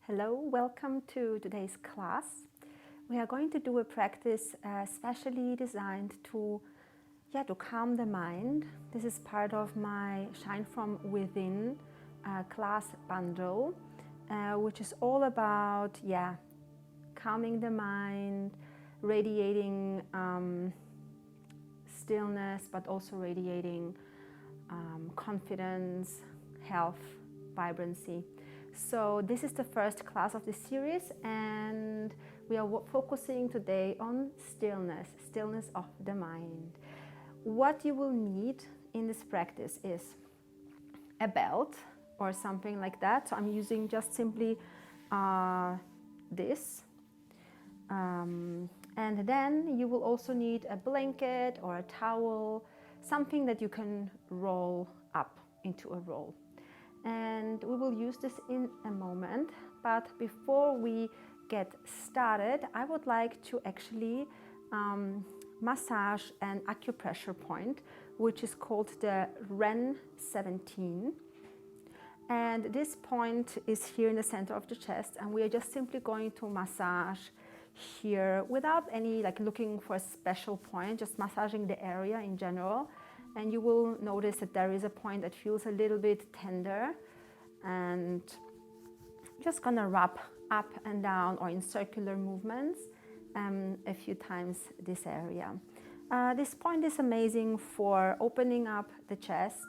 Hello, welcome to today's class. We are going to do a practice specially designed to calm the mind. This is part of my Shine From Within class bundle, which is all about calming the mind, radiating stillness, but also radiating confidence, health, vibrancy. So this is the first class of this series, and we are focusing today on stillness of the mind. What you will need in this practice is a belt or something like that. So I'm using just simply this. And then you will also need a blanket or a towel, something that you can roll up into a roll. And we will use this in a moment, but before we get started, I would like to actually massage an acupressure point, which is called the REN 17. And this point is here in the center of the chest, and we are just simply going to massage here without any looking for a special point, just massaging the area in general. And you will notice that there is a point that feels a little bit tender, and just gonna rub up and down or in circular movements a few times this area. This point is amazing for opening up the chest,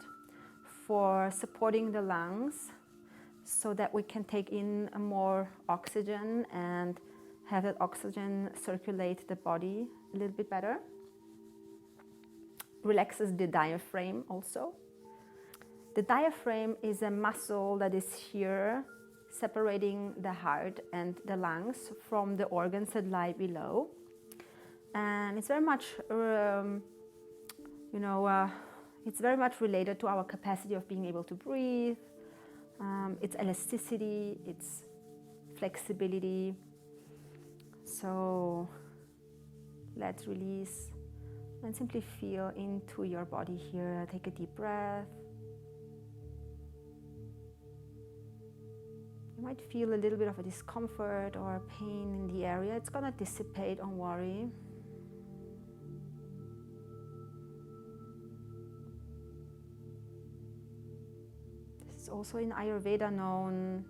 for supporting the lungs so that we can take in more oxygen and have that oxygen circulate the body a little bit better. Relaxes the diaphragm also. The diaphragm is a muscle that is here separating the heart and the lungs from the organs that lie below. And it's very much, it's very much related to our capacity of being able to breathe, its elasticity, its flexibility. So let's release and simply feel into your body here. Take a deep breath. You might feel a little bit of a discomfort or pain in the area. It's gonna dissipate, don't worry. This is also in Ayurveda known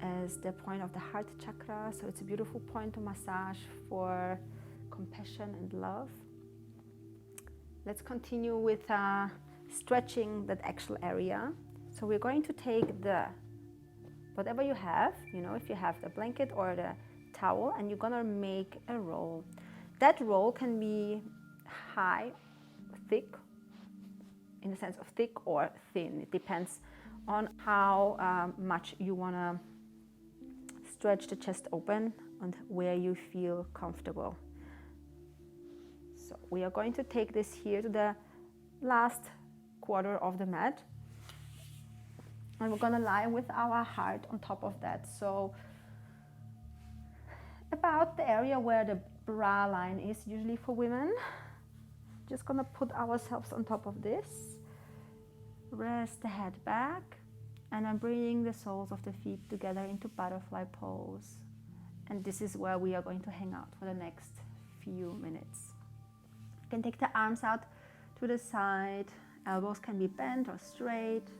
as the point of the heart chakra. So it's a beautiful point to massage for compassion and love. Let's continue with stretching that actual area. So we're going to take whatever you have, if you have the blanket or the towel, and you're gonna make a roll. That roll can be high, thick, in the sense of thick or thin. It depends on how much you wanna stretch the chest open and where you feel comfortable. So we are going to take this here to the last quarter of the mat, and we're gonna lie with our heart on top of that. So about the area where the bra line is usually for women. Just gonna put ourselves on top of this. Rest the head back, and I'm bringing the soles of the feet together into butterfly pose. And this is where we are going to hang out for the next few minutes. You can take the arms out to the side, elbows can be bent or straight,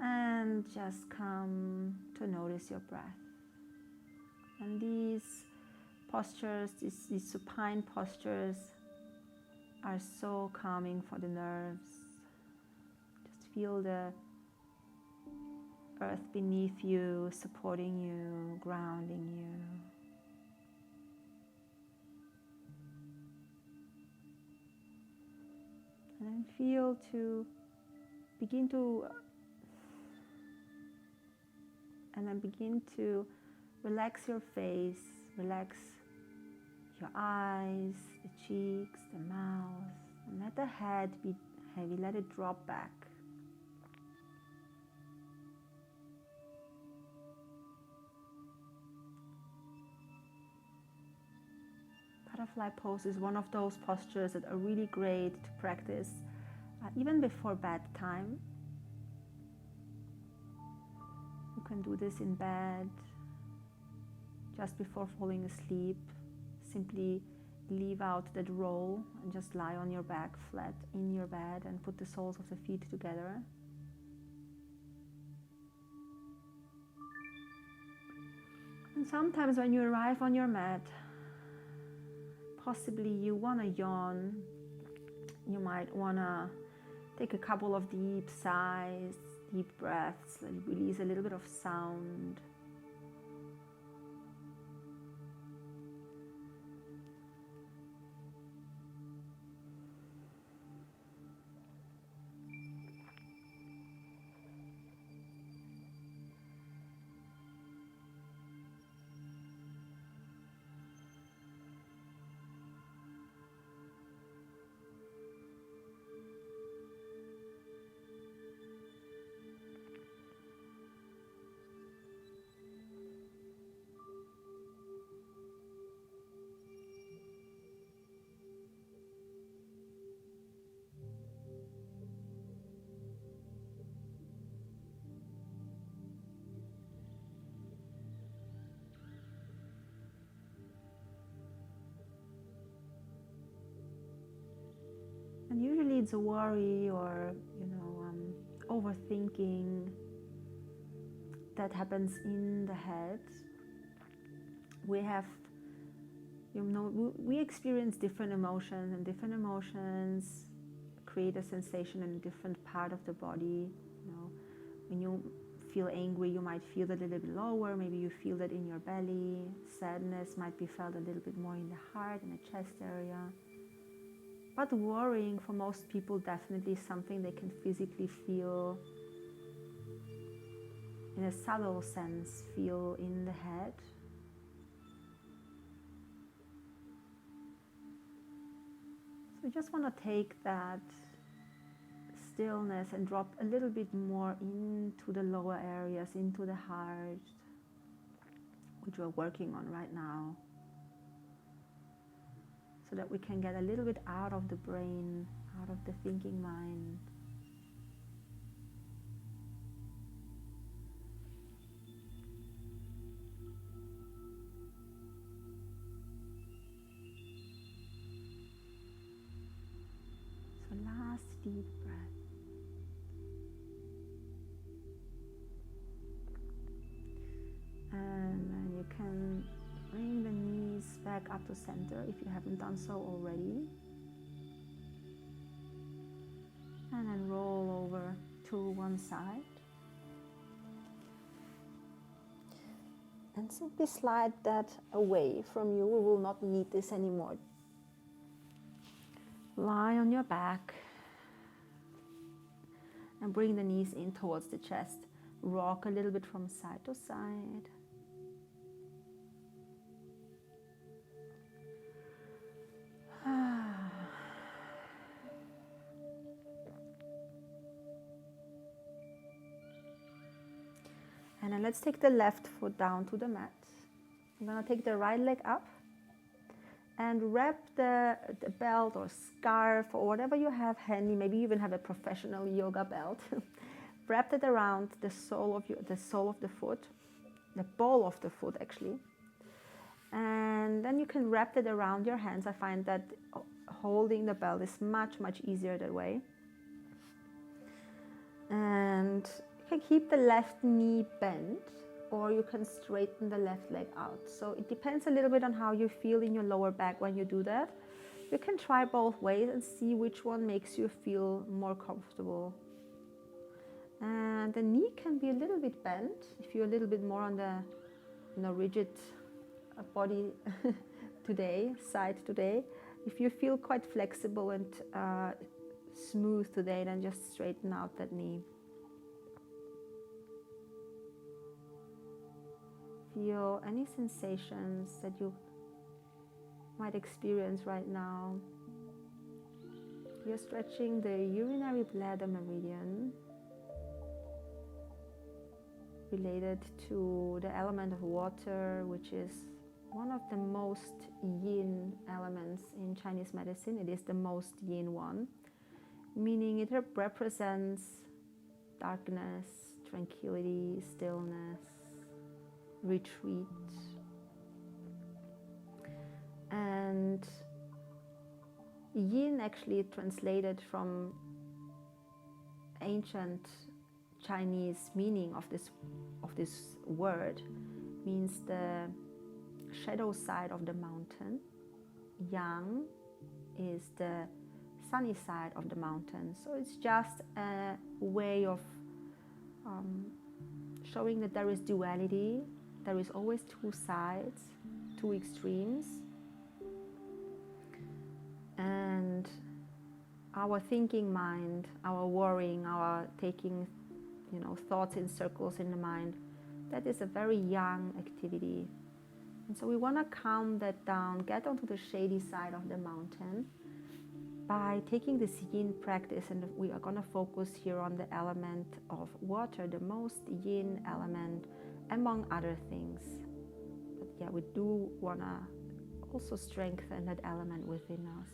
and just come to notice your breath. And these postures, these supine postures, are so calming for the nerves. Just feel the earth beneath you, supporting you, grounding you. And then feel to begin to relax your face, relax your eyes, the cheeks, the mouth, and let the head be heavy, let it drop back. Butterfly pose is one of those postures that are really great to practice even before bedtime. You can do this in bed, just before falling asleep, simply leave out that roll and just lie on your back flat in your bed and put the soles of the feet together. And sometimes when you arrive on your mat, possibly you want to yawn. You might want to take a couple of deep sighs, deep breaths, and release a little bit of sound. And usually it's a worry or, overthinking that happens in the head. We have, we experience different emotions, and different emotions create a sensation in a different part of the body. When you feel angry, you might feel that a little bit lower. Maybe you feel that in your belly. Sadness might be felt a little bit more in the heart, in the chest area. But worrying for most people definitely is something they can physically feel in a subtle sense, feel in the head. So we just want to take that stillness and drop a little bit more into the lower areas, into the heart, which we're working on right now, so that we can get a little bit out of the brain, out of the thinking mind. So last deep breath. And then you can bring the knees back up to center if you haven't done so already. And then roll over to one side. And simply slide that away from you. We will not need this anymore. Lie on your back and bring the knees in towards the chest. Rock a little bit from side to side. And then let's take the left foot down to the mat. I'm going to take the right leg up and wrap the belt or scarf or whatever you have handy. Maybe you even have a professional yoga belt. Wrap it around the sole of the foot, the ball of the foot actually. And then you can wrap it around your hands. I find that holding the belt is much, much easier that way. And you can keep the left knee bent, or you can straighten the left leg out. So it depends a little bit on how you feel in your lower back when you do that. You can try both ways and see which one makes you feel more comfortable. And the knee can be a little bit bent if you're a little bit more on the rigid body side today. If you feel quite flexible and smooth today, then just straighten out that knee. Feel any sensations that you might experience right now. You're stretching the urinary bladder meridian, related to the element of water, which is one of the most yin elements in Chinese medicine. It is the most yin one, meaning it represents darkness, tranquility, stillness, retreat, And yin actually translated from ancient Chinese meaning of this word means the shadow side of the mountain. Yang is the sunny side of the mountain. So it's just a way of showing that there is duality. There is always two sides, two extremes. And our thinking mind, our worrying, our taking, thoughts in circles in the mind, that is a very yang activity. And so we want to calm that down, get onto the shady side of the mountain by taking this yin practice. And we are going to focus here on the element of water, the most yin element among other things. But yeah, we do want to also strengthen that element within us.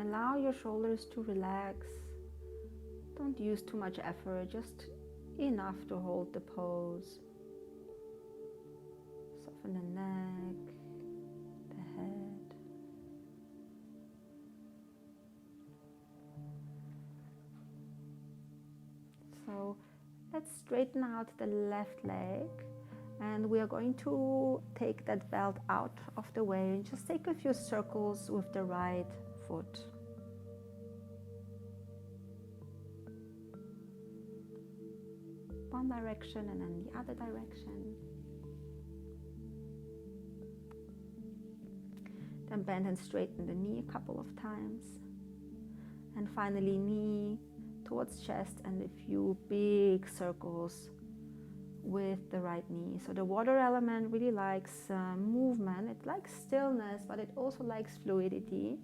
Allow your shoulders to relax. Don't use too much effort, just enough to hold the pose. Soften the neck, the head. So let's straighten out the left leg, and we are going to take that belt out of the way and just take a few circles with the right foot. One direction and then the other direction. Then bend and straighten the knee a couple of times. And finally knee towards chest and a few big circles with the right knee. So the water element really likes movement. It likes stillness, but it also likes fluidity.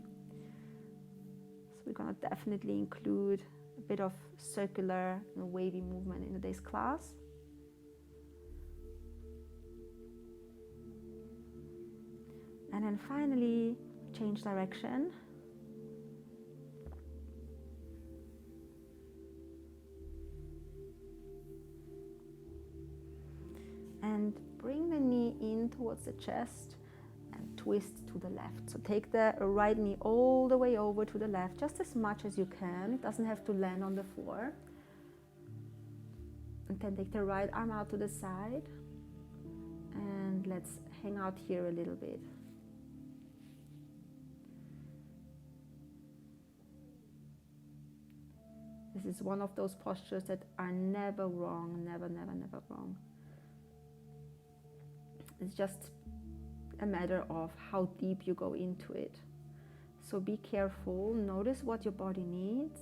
So we're going to definitely include a bit of circular and wavy movement in today's class. And then finally, change direction. And bring the knee in towards the chest and twist to the left. So take the right knee all the way over to the left, just as much as you can. It doesn't have to land on the floor. And then take the right arm out to the side. And let's hang out here a little bit. This is one of those postures that are never wrong, never, never, never wrong. It's just a matter of how deep you go into it. So be careful, notice what your body needs.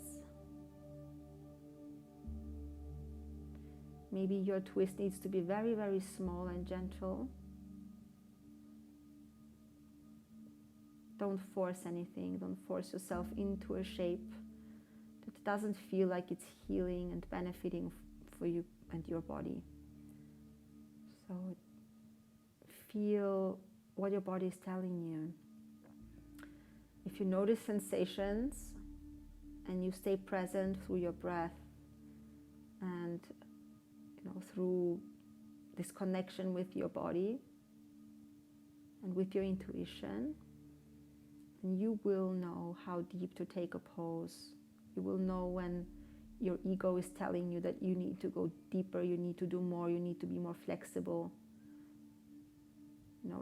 Maybe your twist needs to be very, very small and gentle. Don't force anything, don't force yourself into a shape that doesn't feel like it's healing and benefiting for you and your body. So feel what your body is telling you. If you notice sensations and you stay present through your breath and through this connection with your body and with your intuition, then you will know how deep to take a pose. You will know when your ego is telling you that you need to go deeper, you need to do more, you need to be more flexible.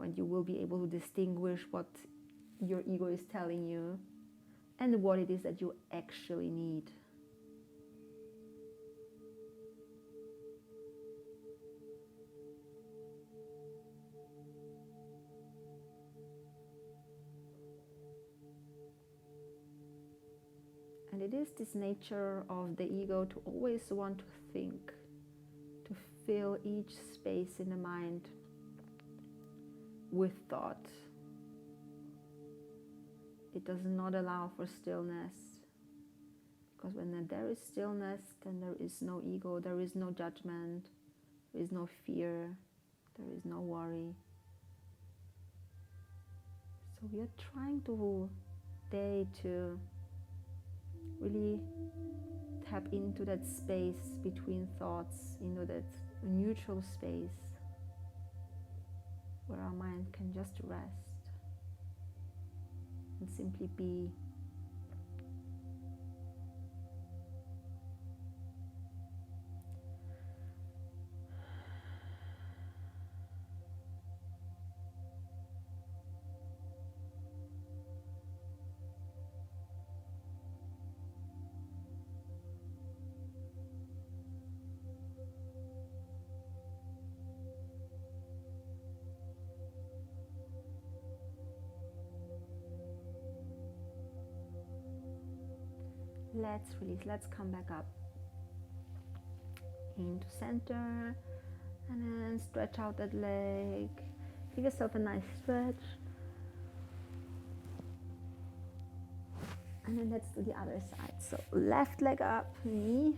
And you will be able to distinguish what your ego is telling you and what it is that you actually need. And it is this nature of the ego to always want to think, to fill each space in the mind with thought. It does not allow for stillness, because when there is stillness, then there is no ego, there is no judgment, there is no fear, there is no worry. So we are trying today to really tap into that space between thoughts, that neutral space where our mind can just rest and simply be. Let's release, let's come back up into center, and then stretch out that leg. Give yourself a nice stretch. And then let's do the other side. So left leg up, knee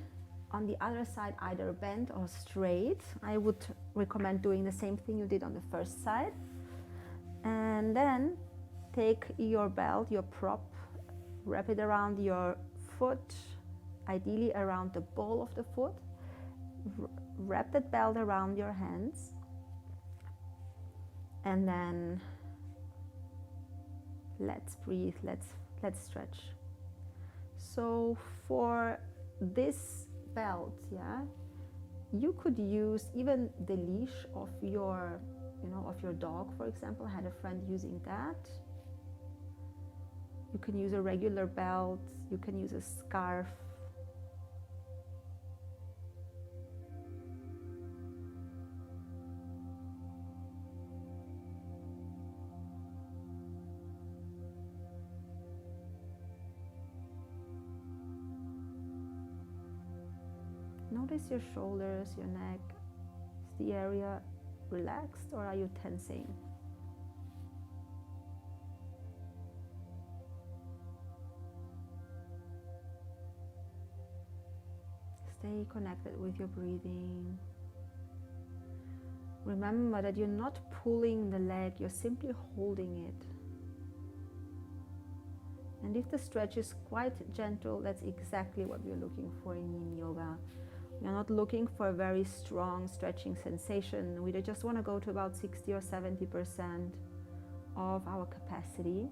on the other side, either bent or straight. I would recommend doing the same thing you did on the first side. And then take your belt, your prop, wrap it around your foot, ideally around the ball of the foot. Wrap that belt around your hands, and then let's breathe, let's stretch. So for this belt, you could use even the leash of your dog, for example. I had a friend using that. You can use a regular belt, you can use a scarf. Notice your shoulders, your neck. Is the area relaxed, or are you tensing? Stay connected with your breathing. Remember that you're not pulling the leg, you're simply holding it. And if the stretch is quite gentle, that's exactly what we're looking for in Yin Yoga. We're not looking for a very strong stretching sensation. We just want to go to about 60 or 70% of our capacity.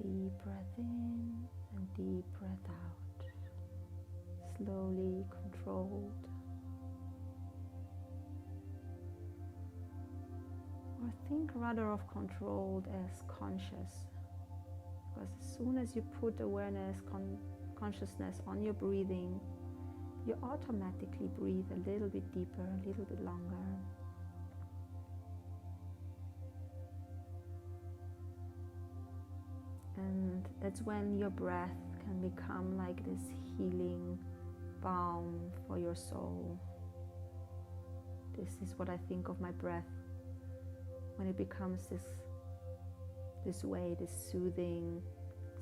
Deep breath in and deep breath out. Slowly, controlled. Or think rather of controlled as conscious. Because as soon as you put awareness, consciousness on your breathing, you automatically breathe a little bit deeper, a little bit longer. And that's when your breath can become like this healing balm for your soul. This is what I think of my breath, when it becomes this this way, this soothing,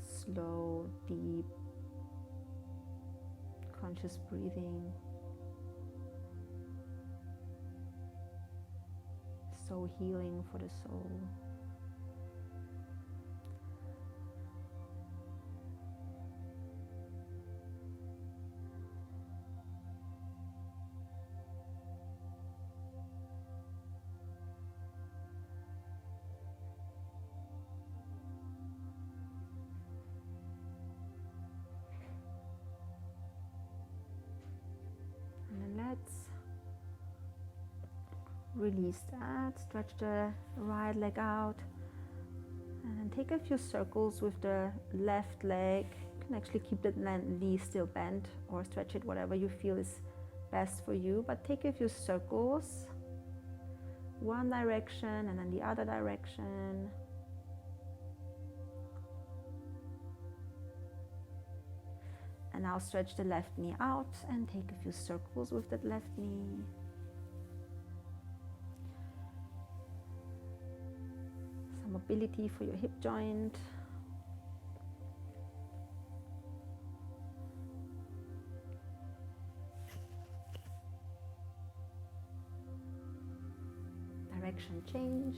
slow, deep, conscious breathing. So healing for the soul. And then let's release that, stretch the right leg out, and then take a few circles with the left leg. You can actually keep the knee still bent or stretch it, whatever you feel is best for you, but take a few circles, one direction and then the other direction. And now stretch the left knee out and take a few circles with that left knee. Some mobility for your hip joint. Direction change.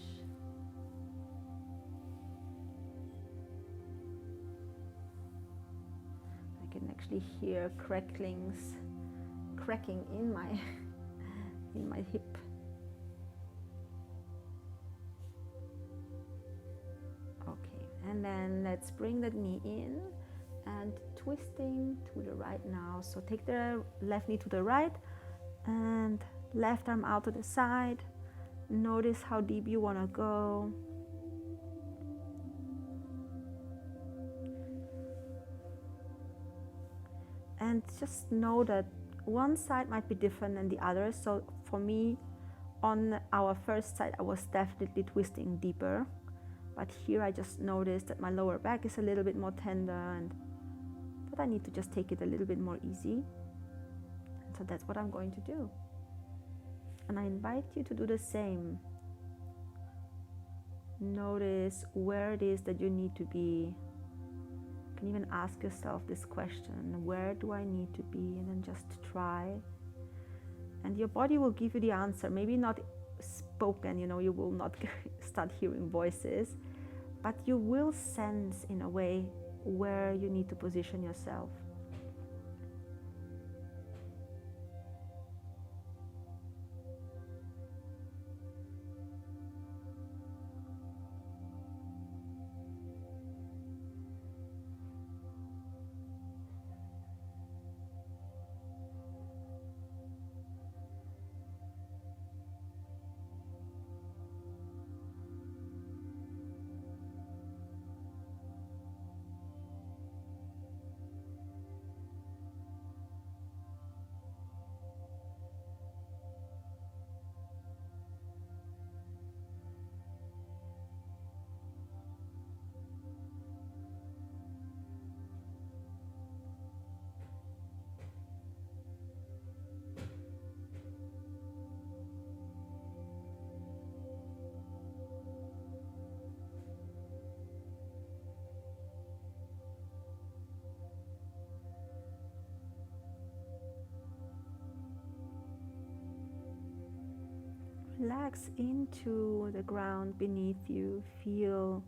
I can actually hear cracking in my hip. Okay, and then let's bring the knee in and twisting to the right now. So take the left knee to the right and left arm out to the side. Notice how deep you want to go. And just know that one side might be different than the other. So for me, on our first side, I was definitely twisting deeper. But here I just noticed that my lower back is a little bit more tender and that I need to just take it a little bit more easy. And so that's what I'm going to do. And I invite you to do the same. Notice where it is that you need to be. You can even ask yourself this question, where do I need to be? And then just try. And your body will give you the answer. Maybe not spoken, you will not start hearing voices, but you will sense in a way where you need to position yourself. Relax into the ground beneath you. Feel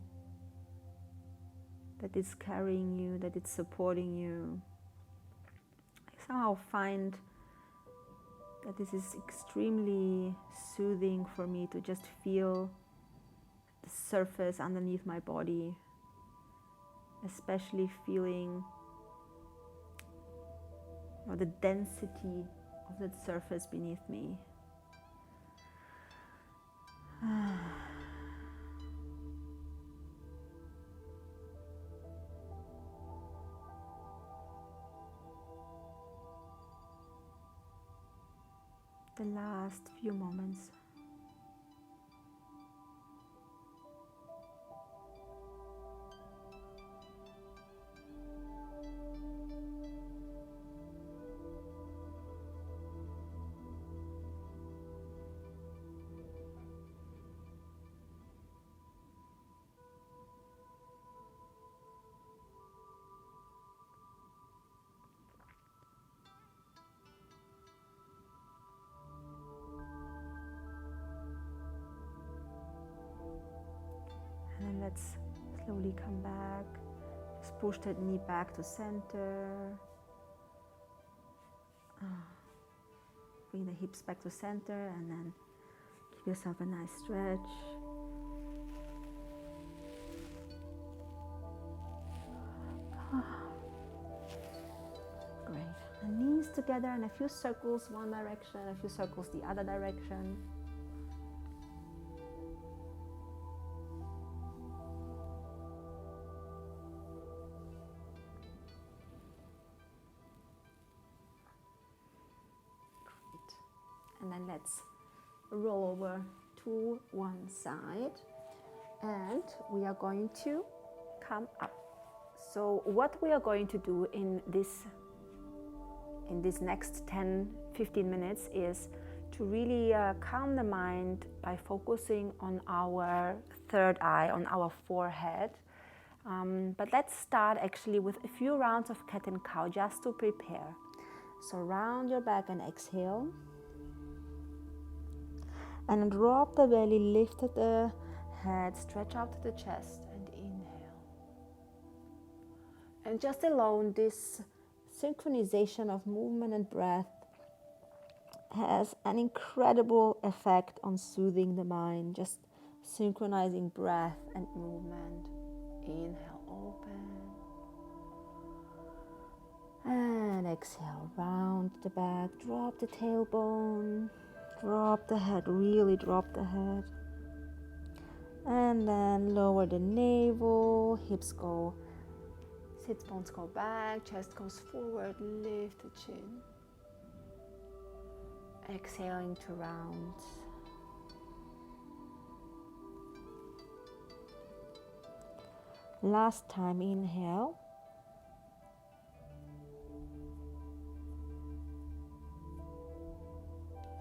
that it's carrying you, that it's supporting you. I somehow find that this is extremely soothing for me to just feel the surface underneath my body, especially feeling the density of that surface beneath me. The last few moments. And let's slowly come back. Just push that knee back to center. Bring the hips back to center and then give yourself a nice stretch. Great. And knees together and a few circles one direction, a few circles the other direction. Great. And then let's roll over to one side and we are going to come up. So what we are going to do in this next 10-15 minutes is to really calm the mind by focusing on our third eye, on our forehead. But let's start actually with a few rounds of cat and cow just to prepare. So round your back and exhale. And drop the belly, lift the head, stretch out the chest and inhale. And just alone this synchronization of movement and breath has an incredible effect on soothing the mind. Just synchronizing breath and movement. Inhale, open. And exhale, round the back, drop the tailbone, drop the head, really drop the head. And then lower the navel, hips go, sit bones go back, chest goes forward, lift the chin. Exhaling to round. Last time, inhale.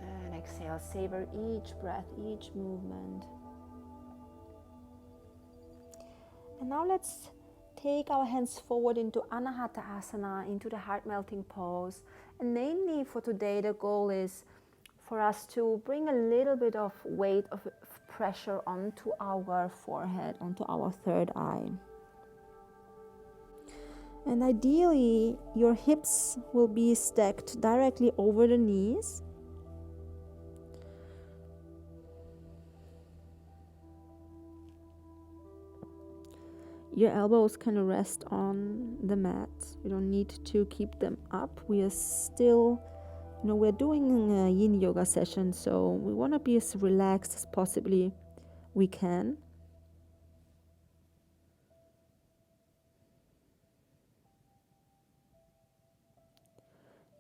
And exhale, savor each breath, each movement. And now let's take our hands forward into Anahata Asana, into the heart melting pose. And mainly for today, the goal is for us to bring a little bit of weight of pressure onto our forehead, onto our third eye. And ideally, your hips will be stacked directly over the knees. Your elbows can rest on the mat. You don't need to keep them up. We are still, we're doing a Yin Yoga session, so we want to be as relaxed as possibly we can.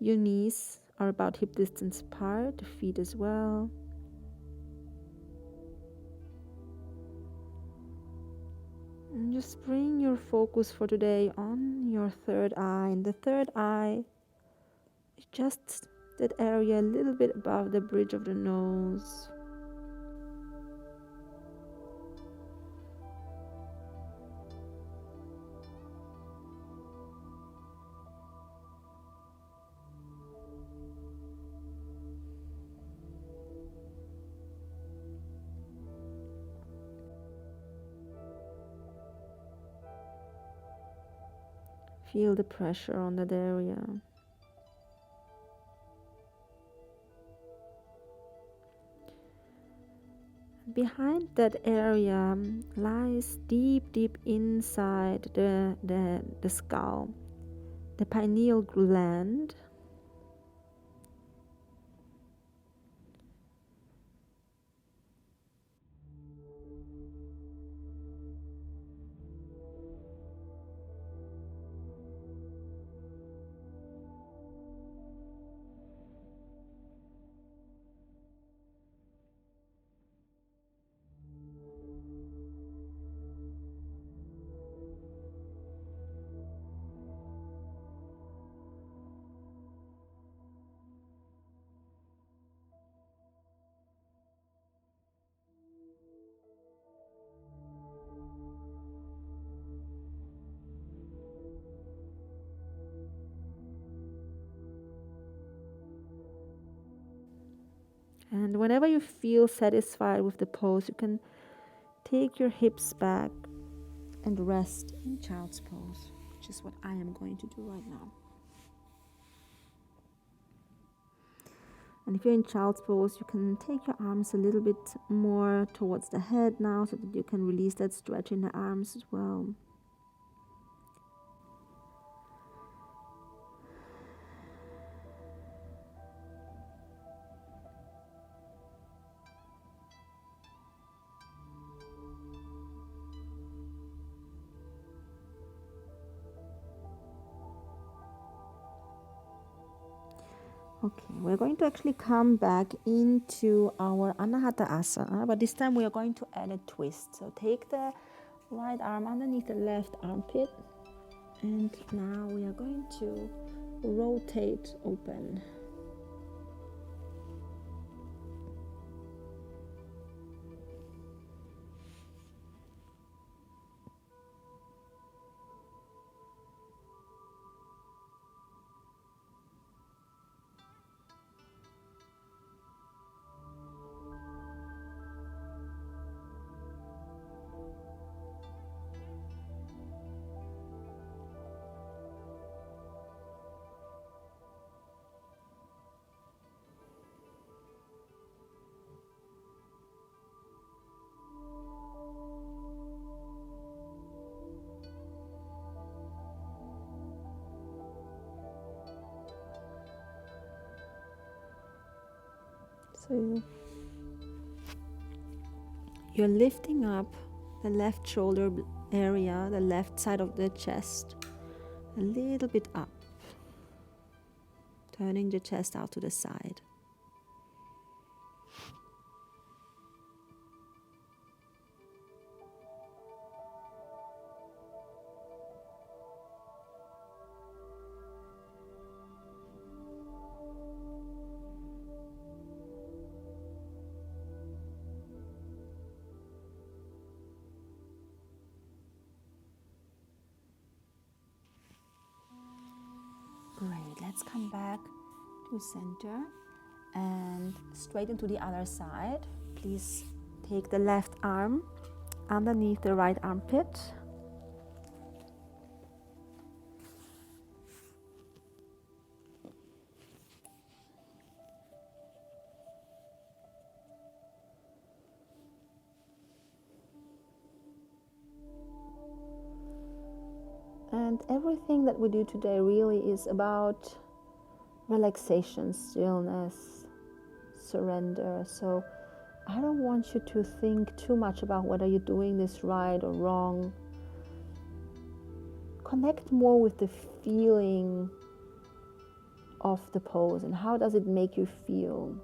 Your knees are about hip distance apart, the feet as well. And just bring your focus for today on your third eye. And the third eye is just that area a little bit above the bridge of the nose. Feel the pressure on that area. Behind that area lies deep inside the skull, the pineal gland. And whenever you feel satisfied with the pose, you can take your hips back and rest in child's pose, which is what I am going to do right now. And if you're in child's pose, you can take your arms a little bit more towards the head now so that you can release that stretch in the arms as well. Okay, we're going to actually come back into our Anahata Asana, but this time we are going to add a twist. So take the right arm underneath the left armpit, and now we are going to rotate open. So you're lifting up the left shoulder area, the left side of the chest, a little bit up, turning the chest out to the side. Great, let's come back to center and straight into the other side. Please take the left arm underneath the right armpit. And everything that we do today really is about relaxation, stillness, surrender. So I don't want you to think too much about whether you're doing this right or wrong. Connect more with the feeling of the pose and how does it make you feel.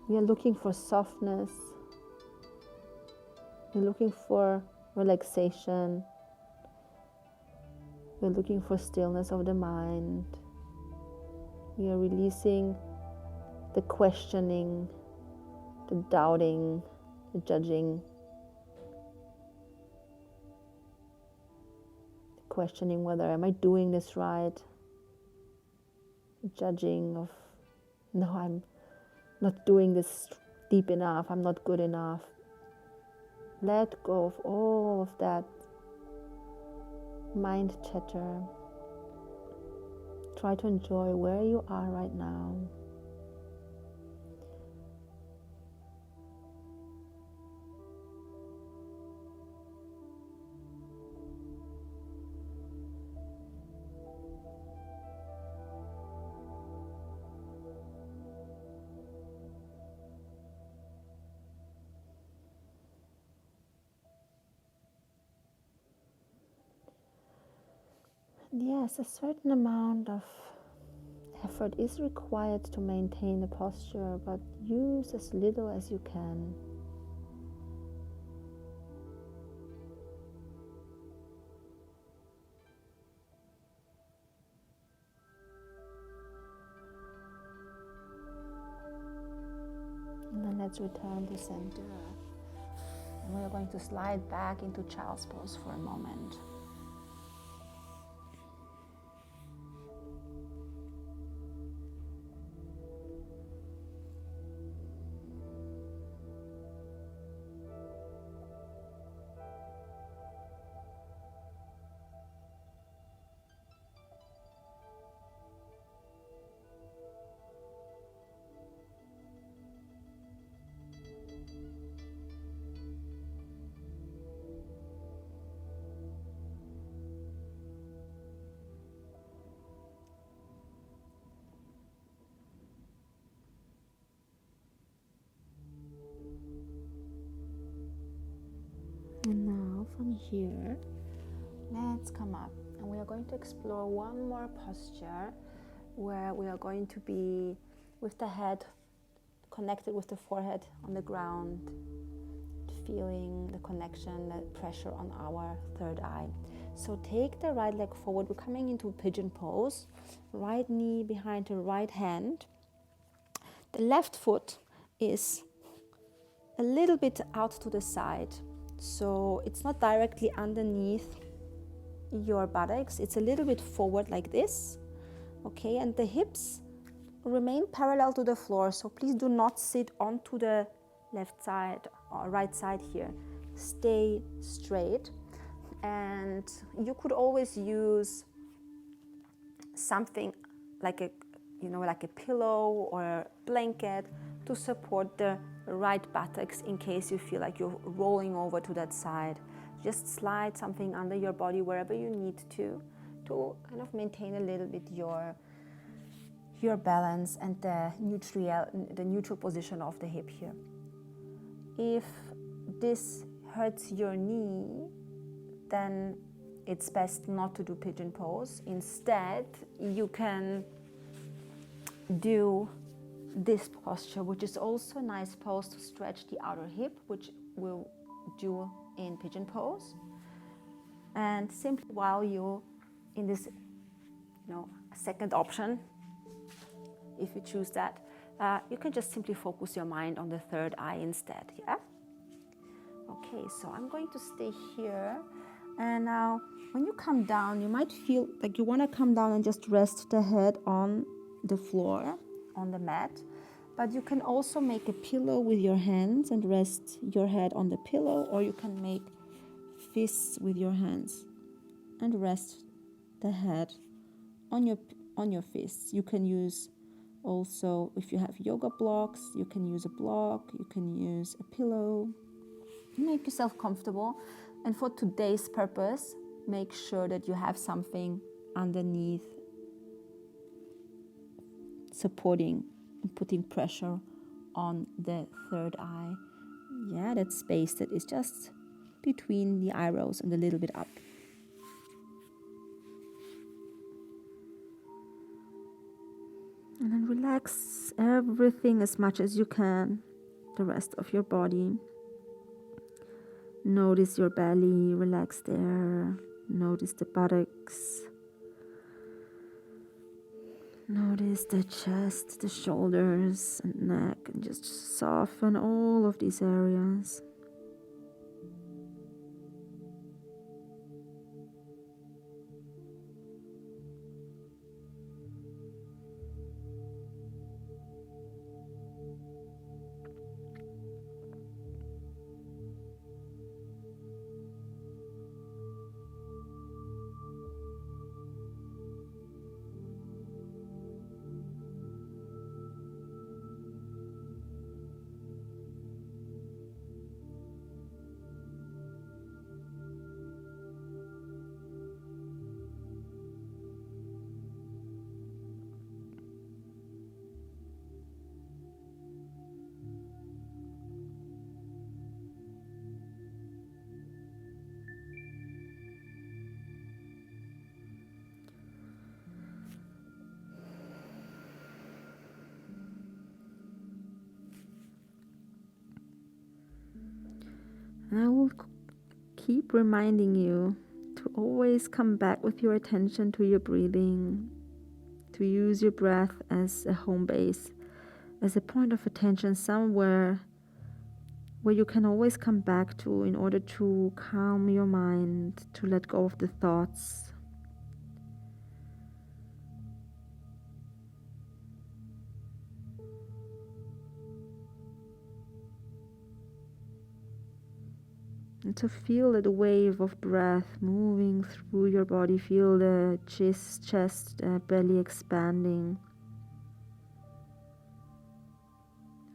We are looking for softness. We're looking for relaxation. We're looking for stillness of the mind. We are releasing the questioning, the doubting, the judging, the questioning whether am I doing this right, the judging of no, I'm not doing this deep enough, I'm not good enough. Let go of all of that mind chatter. Try to enjoy where you are right now. Yes, a certain amount of effort is required to maintain the posture, but use as little as you can. And then let's return to center. And we are going to slide back into child's pose for a moment. from here, let's come up, and we are going to explore one more posture where we are going to be with the head connected with the forehead on the ground, feeling the connection, the pressure on our third eye. So take the right leg forward. We're coming into a pigeon pose. Right knee behind the right hand. The left foot is a little bit out to the side. So it's not directly underneath your buttocks. It's a little bit forward like this. Okay, and the hips remain parallel to the floor. So please do not sit onto the left side or right side here. Stay straight. And you could always use something like a pillow or a blanket to support the right buttocks in case you feel like you're rolling over to that side. Just slide something under your body wherever you need to kind of maintain a little bit your balance and the neutral position of the hip here. If this hurts your knee, then it's best not to do pigeon pose. Instead, you can do this posture, which is also a nice pose to stretch the outer hip, which we'll do in pigeon pose. And simply while you're in this, second option, if you choose that, you can just simply focus your mind on the third eye instead, yeah? Okay, so I'm going to stay here. And now, when you come down, you might feel like you want to come down and just rest the head on the floor, on the mat. But you can also make a pillow with your hands and rest your head on the pillow, or you can make fists with your hands and rest the head on your fists. You can use also, if you have yoga blocks, you can use a block, you can use a pillow. Make yourself comfortable. And for today's purpose, make sure that you have something underneath supporting and putting pressure on the third eye. Yeah, that space that is just between the eyebrows and a little bit up. And then relax everything as much as you can, the rest of your body. Notice your belly, relax there. Notice the buttocks. Notice the chest, the shoulders and neck, and just soften all of these areas. And I will keep reminding you to always come back with your attention to your breathing, to use your breath as a home base, as a point of attention somewhere where you can always come back to in order to calm your mind, to let go of the thoughts. And to feel that wave of breath moving through your body. Feel the chest, belly expanding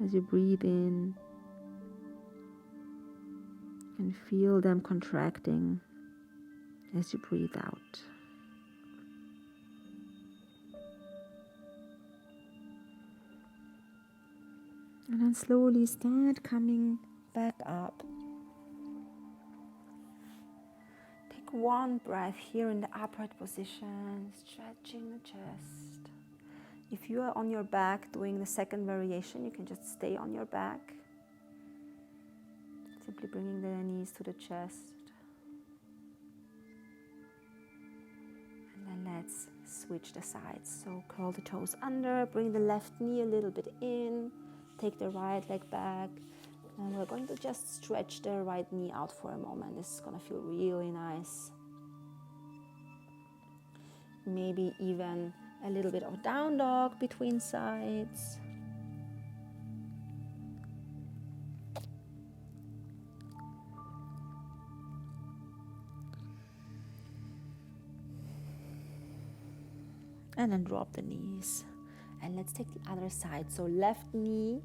as you breathe in, and feel them contracting as you breathe out. And then slowly start coming back up. take one breath here in the upright position, stretching the chest. If you are on your back doing the second variation, you can just stay on your back. Simply bringing the knees to the chest. And then let's switch the sides. So curl the toes under, bring the left knee a little bit in, take the right leg back. And we're going to just stretch the right knee out for a moment. This is going to feel really nice. Maybe even a little bit of down dog between sides. And then drop the knees. And let's take the other side. So left knee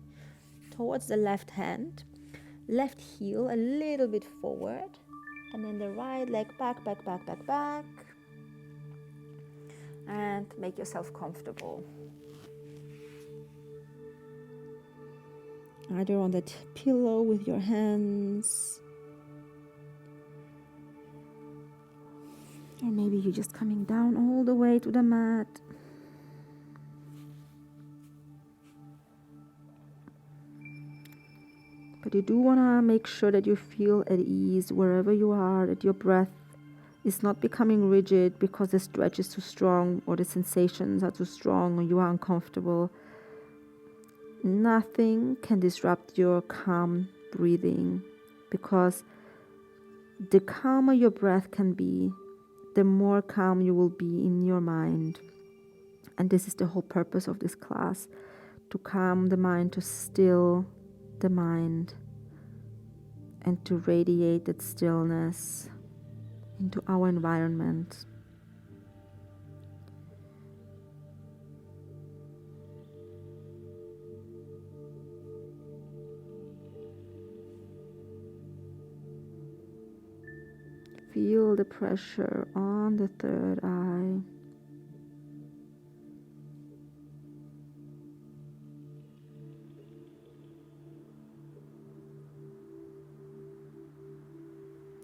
towards the left hand, left heel a little bit forward, and then the right leg back, back, back, back, back. And make yourself comfortable. Either on that pillow with your hands, or maybe you're just coming down all the way to the mat. But you do want to make sure that you feel at ease wherever you are, that your breath is not becoming rigid because the stretch is too strong or the sensations are too strong or you are uncomfortable. Nothing can disrupt your calm breathing, because the calmer your breath can be, the more calm you will be in your mind. And this is the whole purpose of this class, to calm the mind, to still the mind, and to radiate that stillness into our environment. Feel the pressure on the third eye.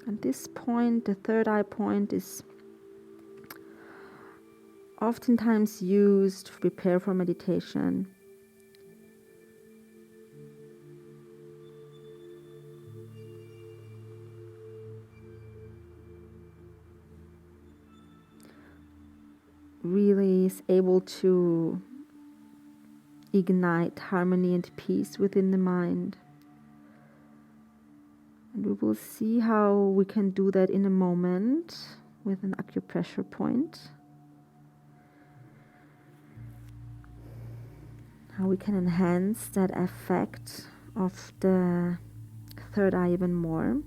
At this point, the third eye point is oftentimes used to prepare for meditation. Really is able to ignite harmony and peace within the mind. And we will see how we can do that in a moment with an acupressure point. How we can enhance that effect of the third eye even more.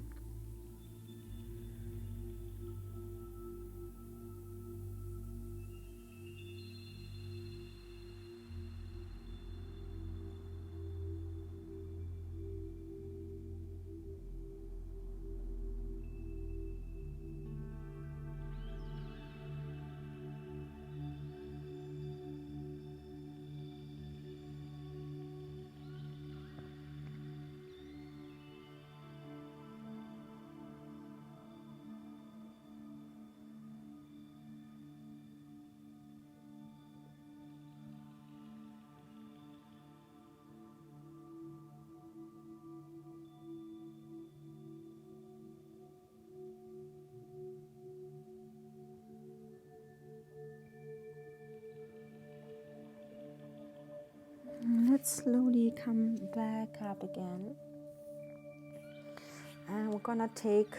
Let's slowly come back up again. And we're gonna take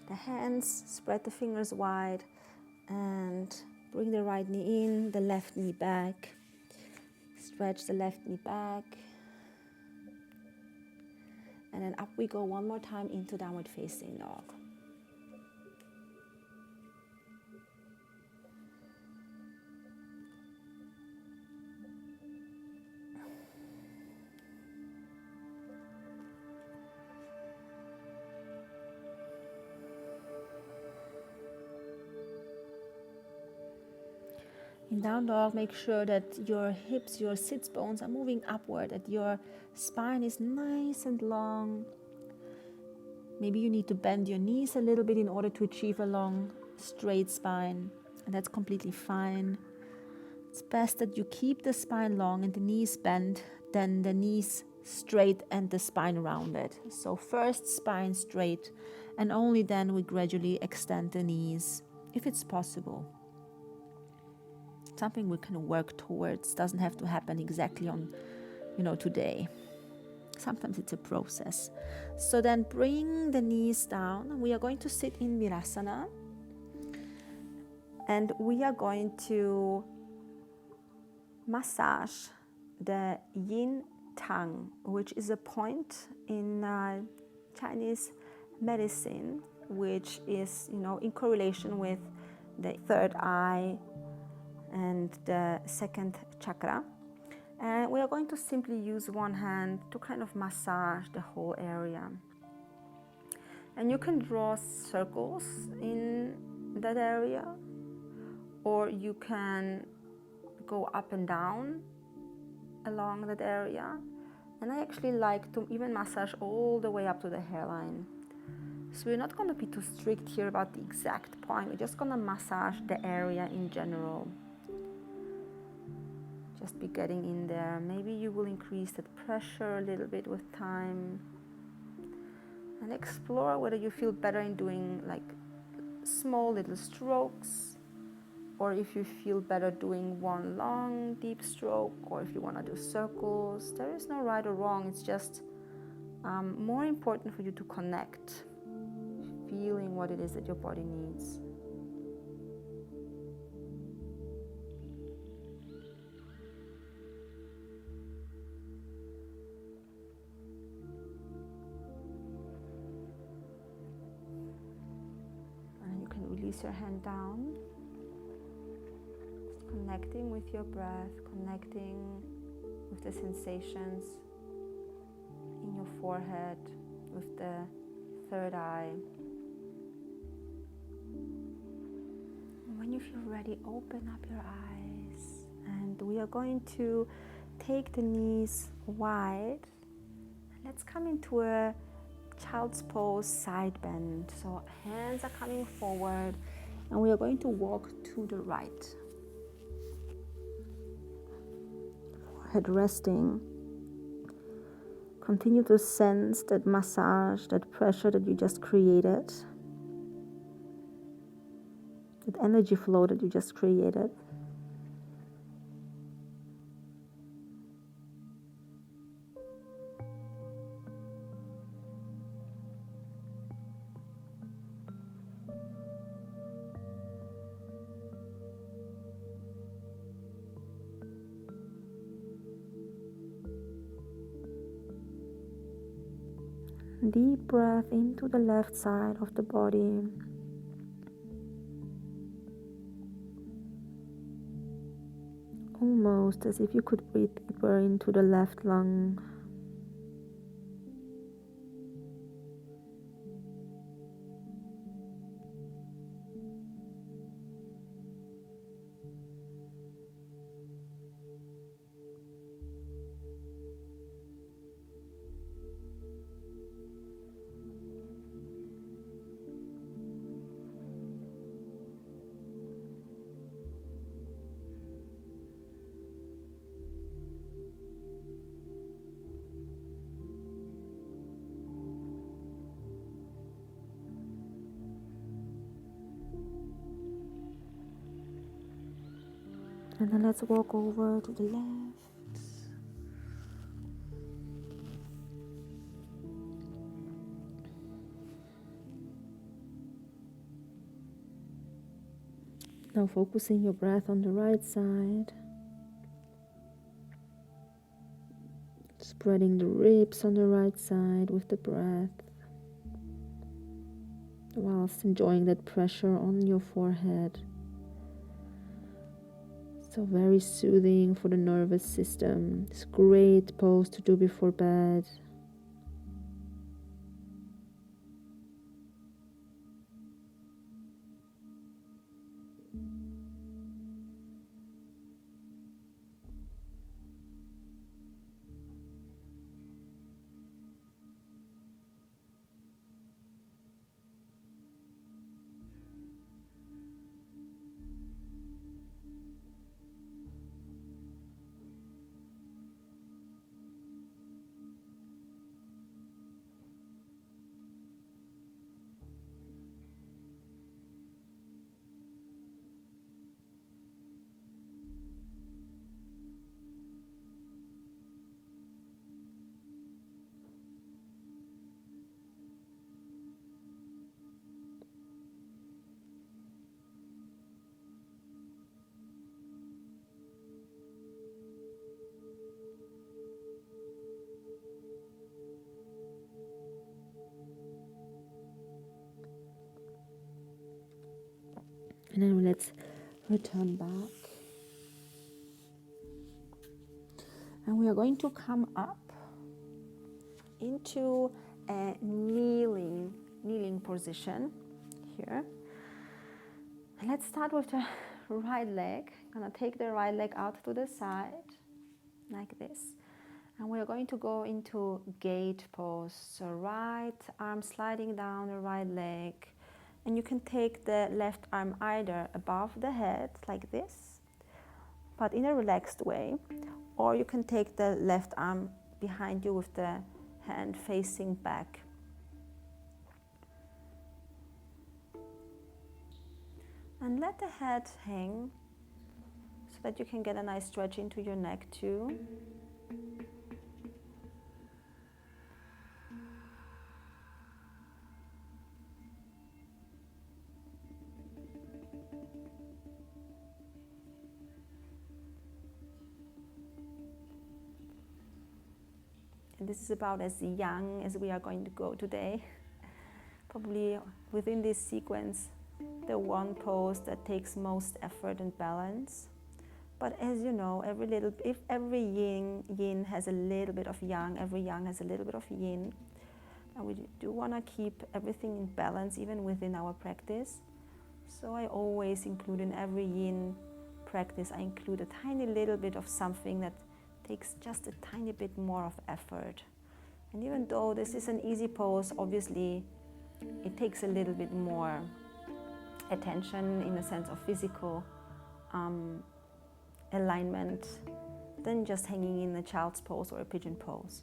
the hands, spread the fingers wide, and bring the right knee in, the left knee back. Stretch the left knee back. And then up we go one more time into downward facing dog. In down dog, make sure that your hips, your sits bones are moving upward, that your spine is nice and long. Maybe you need to bend your knees a little bit in order to achieve a long straight spine, and that's completely fine. It's best that you keep the spine long and the knees bent, then the knees straight and the spine rounded. So first spine straight, and only then we gradually extend the knees, if it's possible. Something we can work towards. Doesn't have to happen exactly on, today. Sometimes it's a process. So then bring the knees down. We are going to sit in Virasana, and we are going to massage the yin tongue, which is a point in Chinese medicine, which is, in correlation with the third eye and the second chakra. And we are going to simply use one hand to kind of massage the whole area. And you can draw circles in that area, or you can go up and down along that area. And I actually like to even massage all the way up to the hairline. So we're not going to be too strict here about the exact point. We're just going to massage the area in general. Just be getting in there. Maybe you will increase that pressure a little bit with time. And explore whether you feel better in doing like small little strokes, or if you feel better doing one long deep stroke, or if you want to do circles. There is no right or wrong. It's just more important for you to connect, feeling what it is that your body needs. And you can release your hand down. Connecting with your breath, connecting with the sensations in your forehead, with the third eye. And when you feel ready, open up your eyes. And we are going to take the knees wide. Let's come into a child's pose, side bend. So hands are coming forward, and we are going to walk to the right. Head resting. Continue to sense that massage, that pressure that you just created, that energy flow that you just created. Deep breath into the left side of the body. Almost as if you could breathe deeper into the left lung. And then let's walk over to the left. Now focusing your breath on the right side. Spreading the ribs on the right side with the breath, whilst enjoying that pressure on your forehead. So very soothing for the nervous system. It's a great pose to do before bed. And then let's return back. And we are going to come up into a kneeling position here. And let's start with the right leg. I'm gonna take the right leg out to the side, like this. And we're going to go into gate pose. So right arm sliding down the right leg. And you can take the left arm either above the head, like this, but in a relaxed way. Or you can take the left arm behind you with the hand facing back. And let the head hang so that you can get a nice stretch into your neck too. And this is about as young as we are going to go today. Probably within this sequence, the one pose that takes most effort and balance. But as you know, if every yin has a little bit of yang, every yang has a little bit of yin. And we do want to keep everything in balance even within our practice. So I always include in every yin practice, I include a tiny little bit of something that takes just a tiny bit more of effort. And even though this is an easy pose, obviously it takes a little bit more attention in the sense of physical alignment than just hanging in a child's pose or a pigeon pose.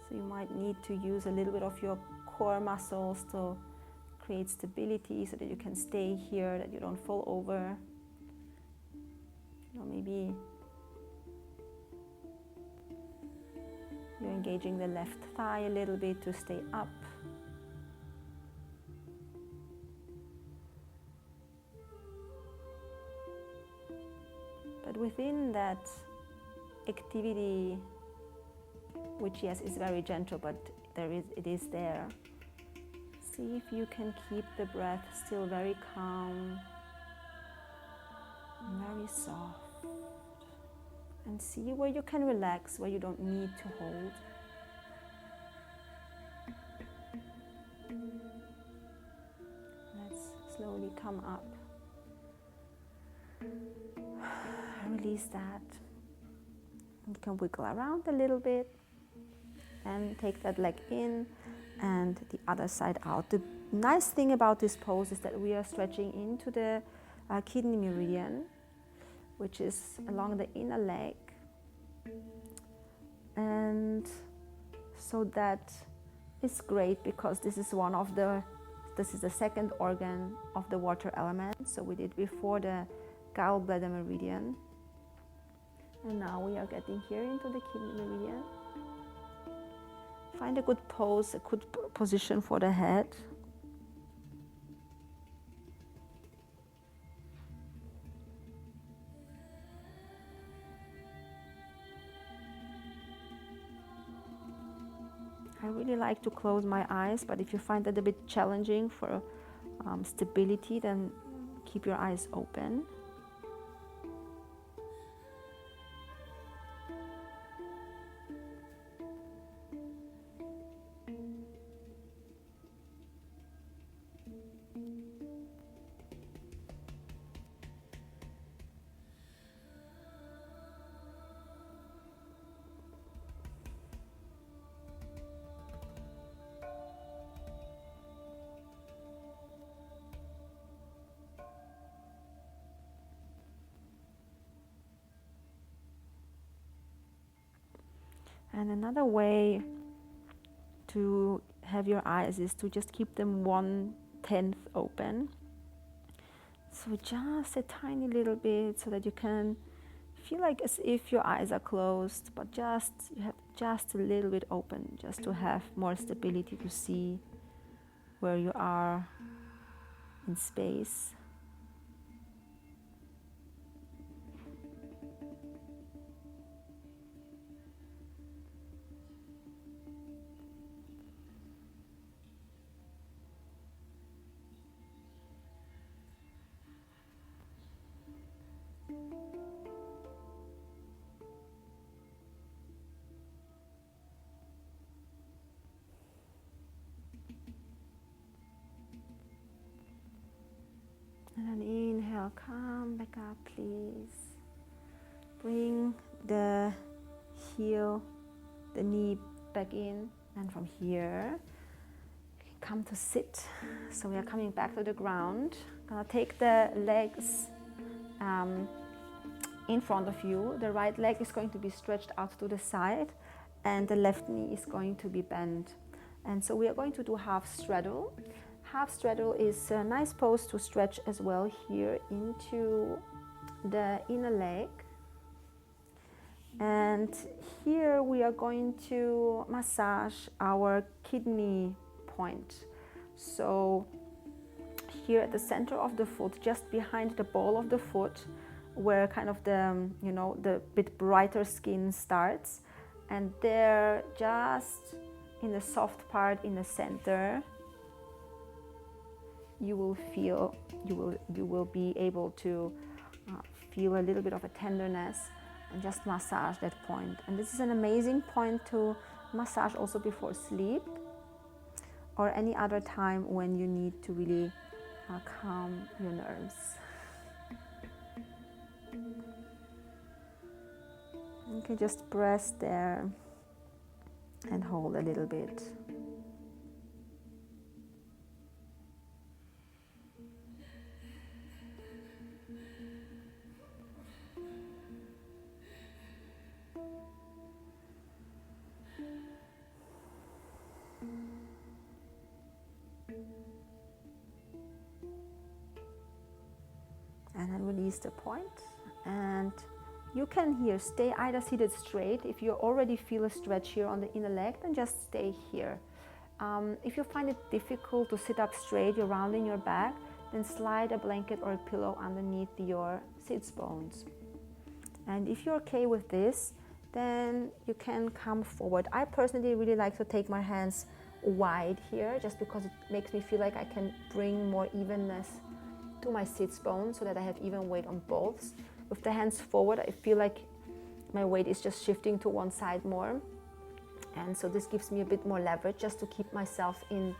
So you might need to use a little bit of your core muscles to create stability so that you can stay here, that you don't fall over. Or maybe you're engaging the left thigh a little bit to stay up. But within that activity, which yes is very gentle, but it is there, see if you can keep the breath still very calm, very soft. And see where you can relax, where you don't need to hold. Let's slowly come up. Release that. You can wiggle around a little bit and take that leg in and the other side out. The nice thing about this pose is that we are stretching into the kidney meridian, which is along the inner leg. And so that is great because this is the second organ of the water element. So we did before the gallbladder meridian. And now we are getting here into the kidney meridian. Find a good pose, a good position for the head. I really like to close my eyes, but if you find that a bit challenging for stability, then keep your eyes open. And another way to have your eyes is to just keep them 1/10 open. So just a tiny little bit so that you can feel like as if your eyes are closed, but you have just a little bit open, just to have more stability to see where you are in space. And then inhale, come back up, please. Bring the heel, the knee back in, and from here, you can come to sit. So we are coming back to the ground. Gonna take the legs in front of you. The right leg is going to be stretched out to the side, and the left knee is going to be bent. And so we are going to do half straddle. Half straddle is a nice pose to stretch as well here into the inner leg. And here we are going to massage our kidney point. So here at the center of the foot, just behind the ball of the foot, where kind of the, you know, the bit brighter skin starts, and there, just in the soft part in the center, you will feel, you will be able to feel a little bit of a tenderness, and just massage that point. And this is an amazing point to massage also before sleep or any other time when you need to really calm your nerves. You can just press there and hold a little bit. And then release the point. And you can here stay either seated straight. If you already feel a stretch here on the inner leg, then just stay here. If you find it difficult to sit up straight, you're rounding your back, then slide a blanket or a pillow underneath your sits bones. And if you're okay with this, then you can come forward. I personally really like to take my hands wide here, just because it makes me feel like I can bring more evenness to my sits bones so that I have even weight on both. With the hands forward, I feel like my weight is just shifting to one side more. And so this gives me a bit more leverage just to keep myself in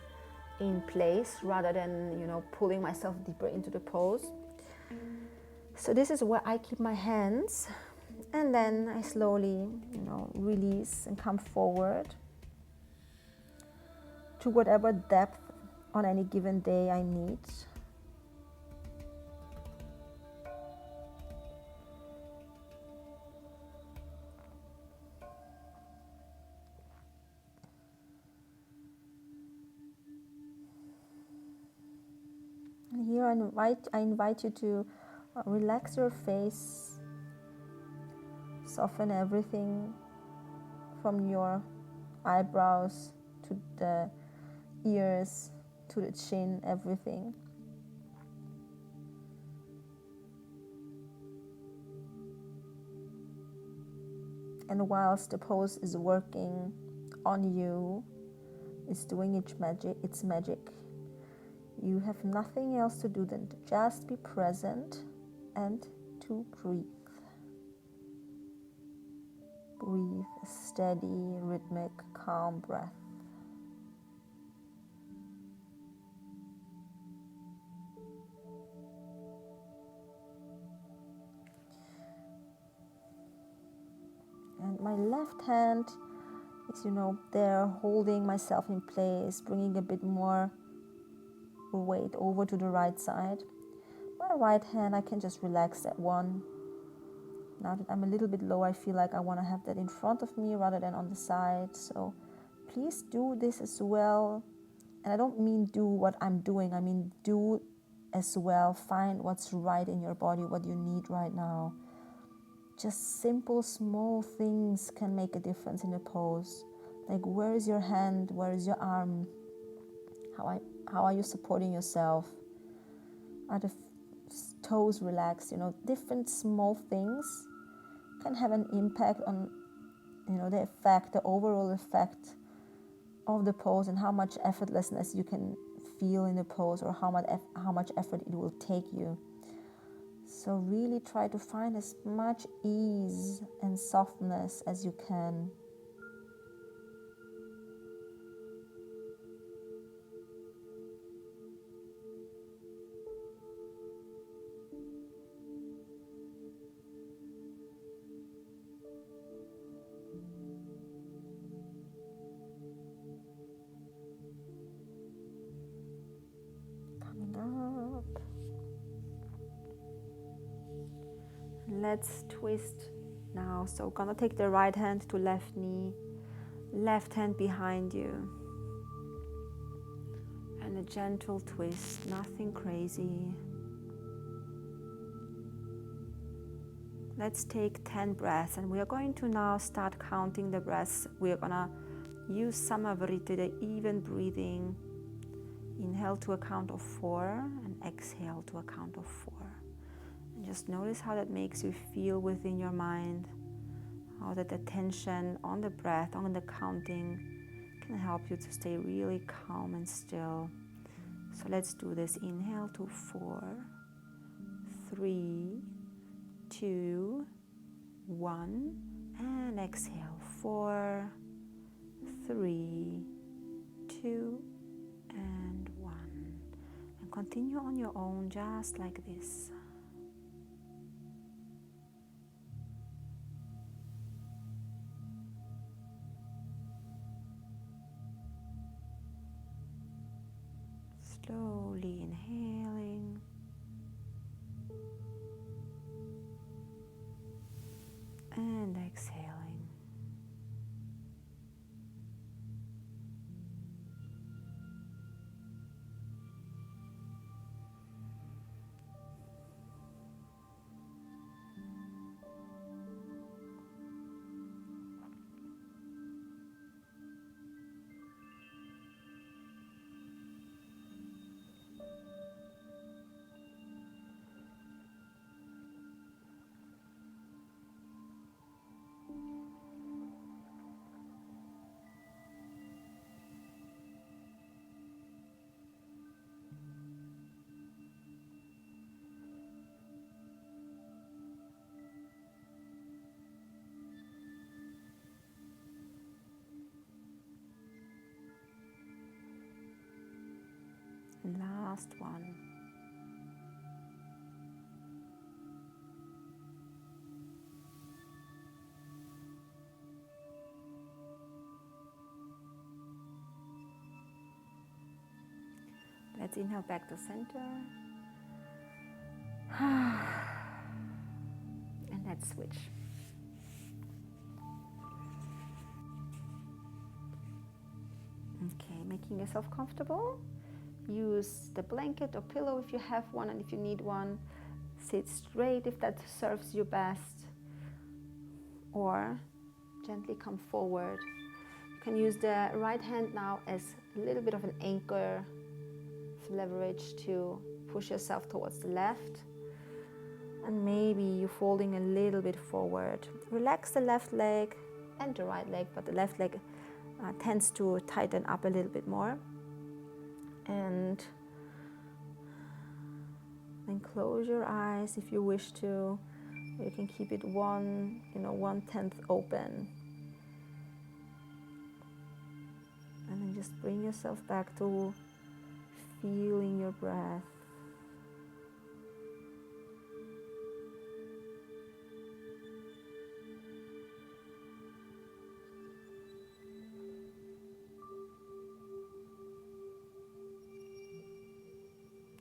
place rather than, you know, pulling myself deeper into the pose. So this is where I keep my hands, and then I slowly, you know, release and come forward to whatever depth on any given day I need. And here I invite you to relax your face, soften everything from your eyebrows to the ears to the chin, everything. And whilst the pose is working on you, it's doing its magic. You have nothing else to do than to just be present and to breathe. Breathe a steady, rhythmic, calm breath. And my left hand is, you know, there holding myself in place, bringing a bit more weight over to the right side. My right hand, I can just relax that one. Now that I'm a little bit low, I feel like I want to have that in front of me rather than on the side. So please do this as well. And I don't mean do what I'm doing, I mean do as well. Find what's right in your body, what you need right now. Just simple, small things can make a difference in the pose. Like, where is your hand? Where is your arm? How are you supporting yourself? Are the toes relaxed? You know, different small things can have an impact on, you know, the overall effect of the pose, and how much effortlessness you can feel in the pose, or how much effort it will take you. So really try to find as much ease and softness as you can. let's twist now. So gonna take the right hand to left knee, left hand behind you, and a gentle twist, nothing crazy. Let's take 10 breaths, and we are going to now start counting the breaths. We are gonna use Samavriti, the even breathing. Inhale to a count of 4 and exhale to a count of 4. And just notice how that makes you feel within your mind, how that attention on the breath, on the counting, can help you to stay really calm and still. So let's do this. Inhale to 4, 3, 2, 1, and exhale 4, 3, 2, and 1. And continue on your own, just like this. Slowly inhaling and exhaling. Last one. Let's inhale back to center. And let's switch. Okay, making yourself comfortable. Use the blanket or pillow if you have one, and if you need one, sit straight if that serves you best, or gently come forward. You can use the right hand now as a little bit of an anchor, leverage to push yourself towards the left, and maybe you folding a little bit forward. Relax the left leg and the right leg, but the left leg tends to tighten up a little bit more. And then close your eyes if you wish to. You can keep it 1/10 open. And then just bring yourself back to feeling your breath.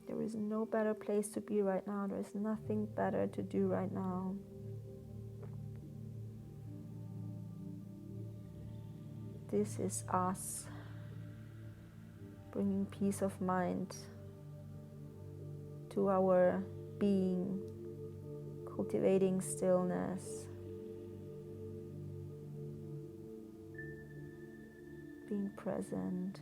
There is no better place to be right now. There is nothing better to do right now. This is us bringing peace of mind to our being, cultivating stillness, being present.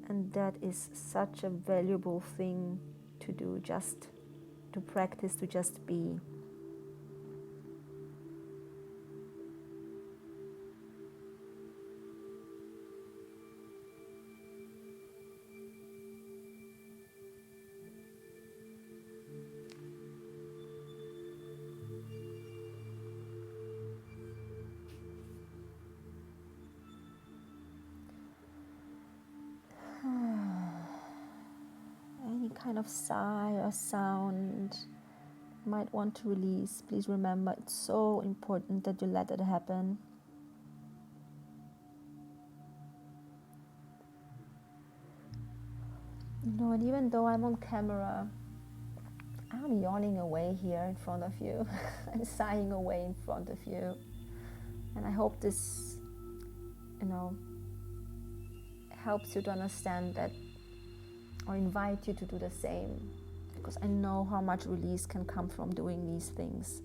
And that is such a valuable thing to do, just to practice, to just be. Any kind of sigh or sound you might want to release, please remember it's so important that you let it happen. And even though I'm on camera, I'm yawning away here in front of you. I'm sighing away in front of you. And I hope this, helps you to understand that, or invite you to do the same. Because I know how much release can come from doing these things.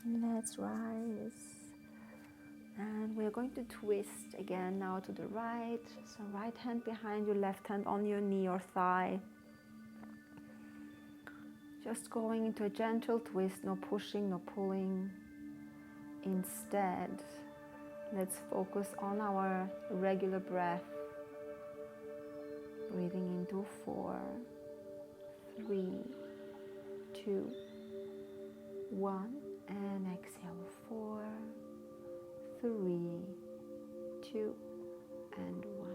Let's rise. And we're going to twist again now to the right. So right hand behind you, left hand on your knee or thigh. Just going into a gentle twist, no pushing, no pulling. Instead, let's focus on our regular breath. Breathing into 4, 3, 2, 1. And exhale 4, 3, 2, and 1.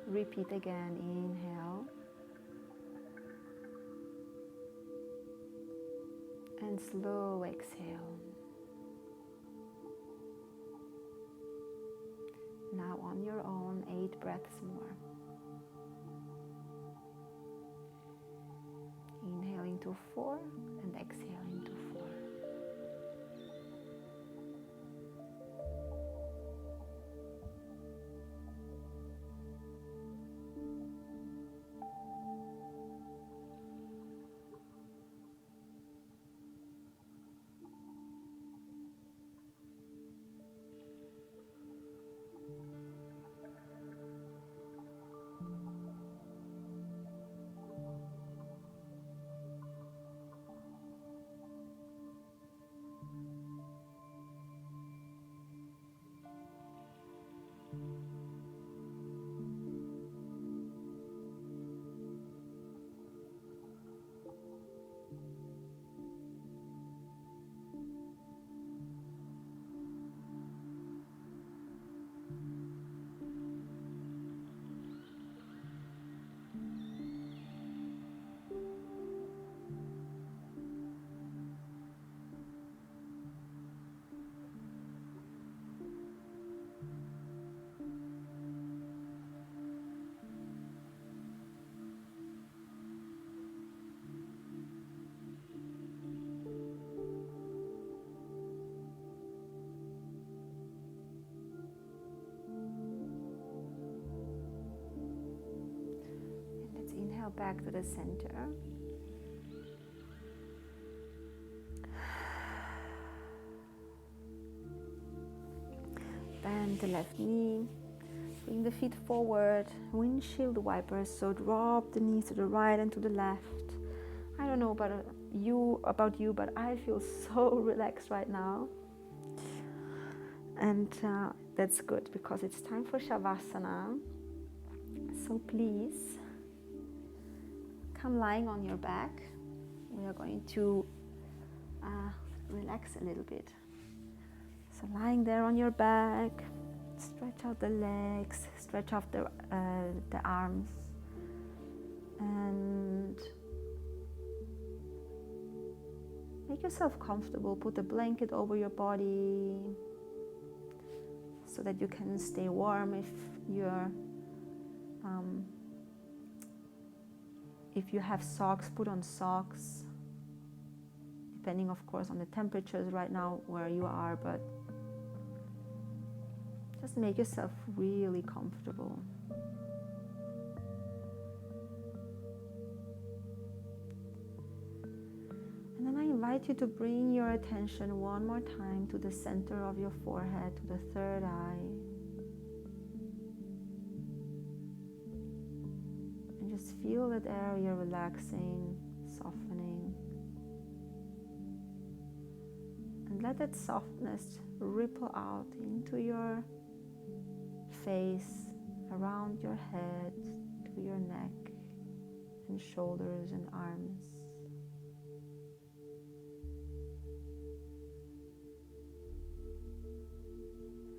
Repeat again. Inhale. And slow exhale. Now on your own, 8 breaths more. Inhale into 4 and exhale into 4. Back to the center. Bend the left knee. Bring the feet forward. Windshield wipers. So drop the knees to the right and to the left. I don't know about you, but I feel so relaxed right now. And that's good because it's time for Shavasana. So please, come lying on your back. We are going to relax a little bit. So lying there on your back, stretch out the legs, stretch out the arms, and make yourself comfortable. Put a blanket over your body so that you can stay warm if you have socks, put on socks, depending of course on the temperatures right now where you are, but just make yourself really comfortable. And then I invite invite you to bring your attention one more time to the center of your forehead, to the third eye. And just feel that area relaxing, softening. And let that softness ripple out into your face, around your head, to your neck and shoulders and arms.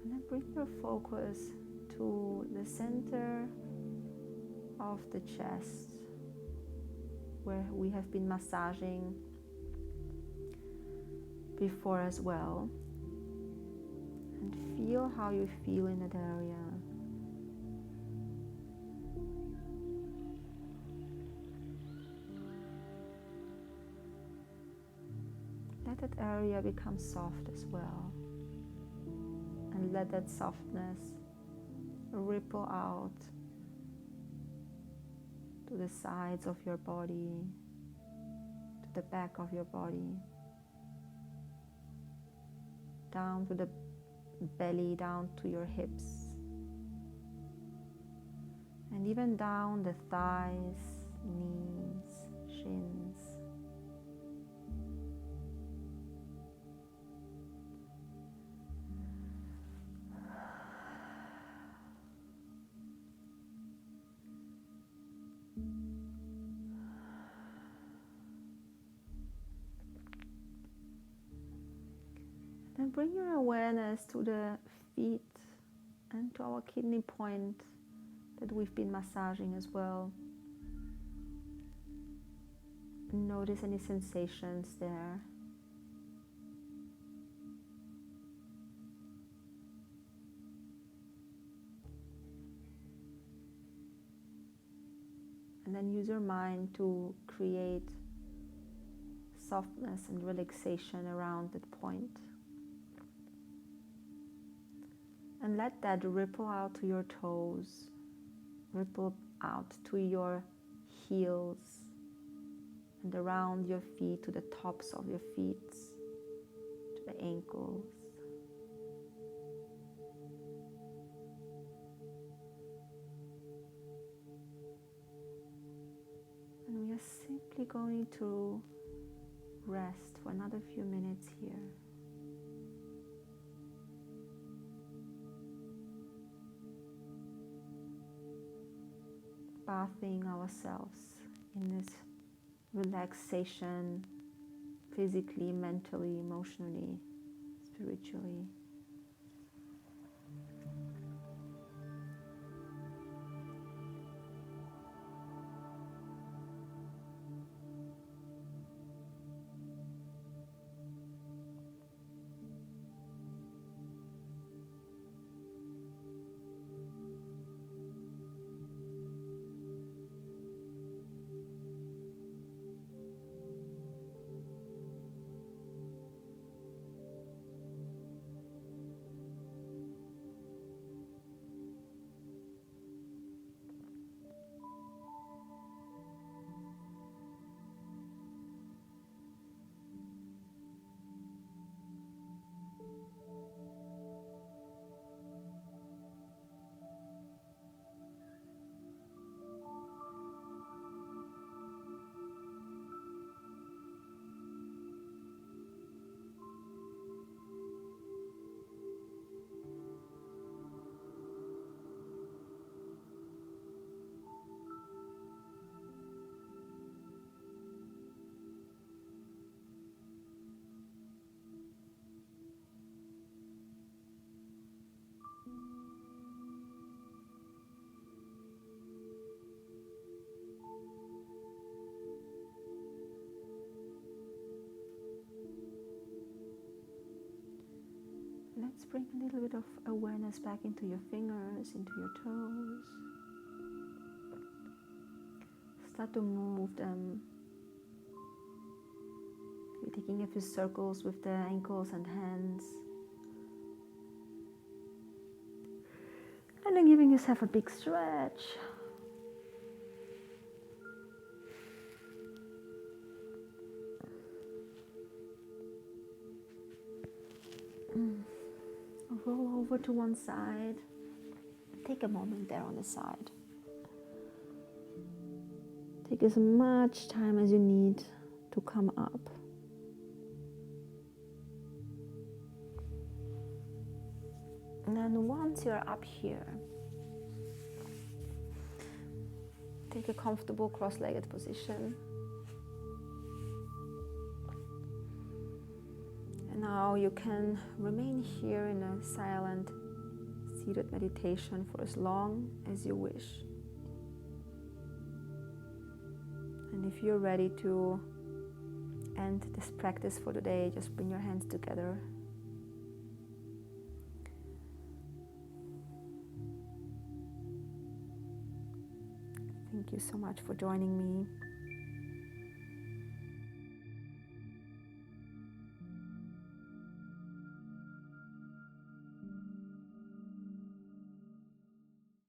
And then bring your focus to the center of the chest, where we have been massaging before as well. And feel how you feel in that area. Let that area become soft as well. And let that softness ripple out to the sides of your body, to the back of your body, down to the belly, down to your hips, and even down the thighs, knees, shins. Then bring your awareness to the feet and to our kidney point that we've been massaging as well. Notice any sensations there. And then use your mind to create softness and relaxation around that point. And let that ripple out to your toes, ripple out to your heels, and around your feet, to the tops of your feet, to the ankles. And we are simply going to rest for another few minutes here. Bathing ourselves in this relaxation, physically, mentally, emotionally, spiritually. Let's bring a little bit of awareness back into your fingers, into your toes. Start to move them. You're taking a few circles with the ankles and hands. And then giving yourself a big stretch. roll over to one side. Take a moment there on the side. Take as much time as you need to come up. And then once you're up here, take a comfortable cross-legged position. And now you can remain here in a silent, seated meditation for as long as you wish. And if you're ready to end this practice for today, just bring your hands together. Thank you so much for joining me.